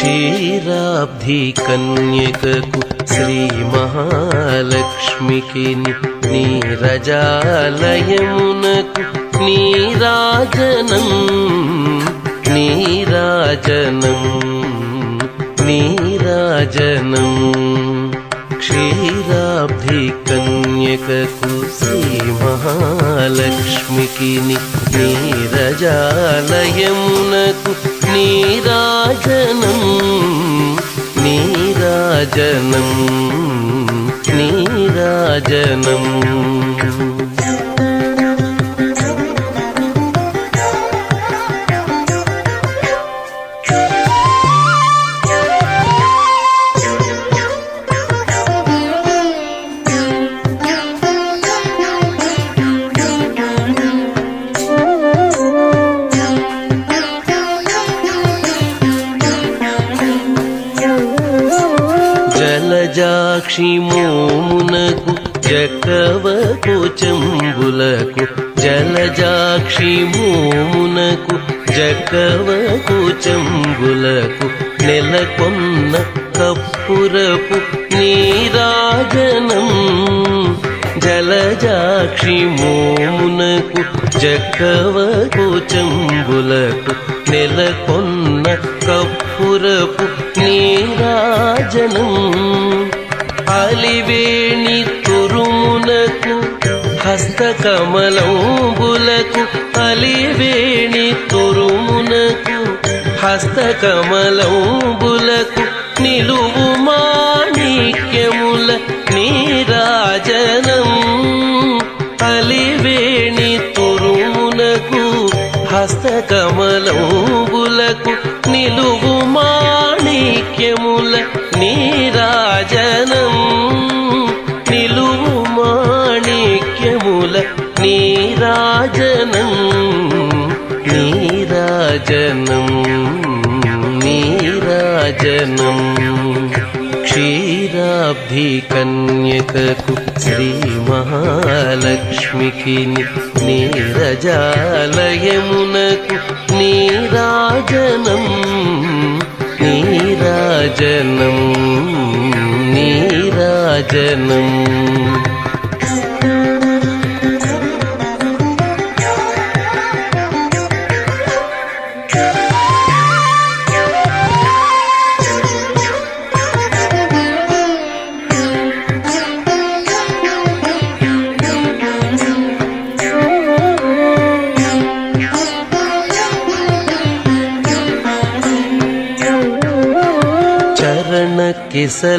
క్షీరాబ్ధి కన్యకకు శ్రీ మహాలక్ష్మికి నీరజాలయమునకు నీరాజనం నీరాజనం నీరాజనం క్షీరాబ్ధి కన్యకకు శ్రీ మహాలక్ష్మికి నీరజాలయమునకు నీరాజనం నీరాజనం నీరాజనం జలజాక్షి మోమునకు జకవకు చెంబులకు జలజాక్షి మోమునకు జకవకు చెంబులకు నెలకొన్న కప్పురపు నీరాజనం జలజాక్షి మోమునకు జకవకు చెంబులకు నెలకొన్న కప్పురపు నీరాజనం అలివేణి తురుమునకు హస్తకమలంబులకు అలివేణి తురుమునకు హస్తకమలంబులకు నిలువు మాణిక్యముల నీరాజనం అలివేణి తురుమునకు హస్తకమలంబులకు నిలువు మాణిక్యముల నీరాజనం నిలువు మాణిక్యముల నీరాజనం నీరాజనం నీరాజనం క్షీరాబ్ధి కన్యకకు శ్రీ మహాలక్ష్మికి నీరజాలయమునకు నీరాజనం నీరాజనం నీరాజనం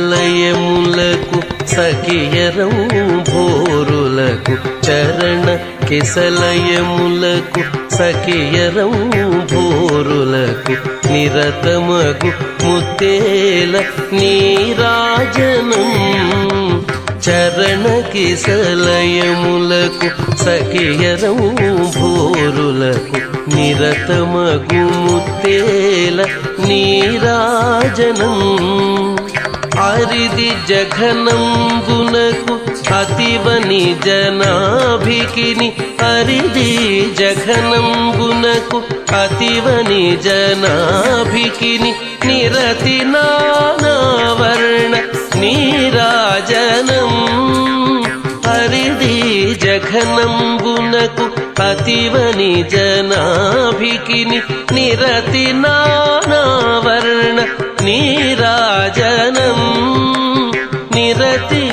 కిసలయములకు సఖియరం భోరులకు చరణ కిసలయములకు సఖియరం భోరులకు నిరతమగు ముత్తేల నీరాజనం చరణ కిసలయములకు సఖియరం భోరులకు నిరతమగు ముత్తేల నీరాజనం అరిది జఘనంబునకు అతివని జనాభికిని అరిది జఘనంబునకు అతివని జనాభికిని నిరతి నానావర్ణ నీరాజనం అరిది జఘనంబునకు అతివని జనాభికిని నిరతి నానావర్ణ నీరాజనం నిరతి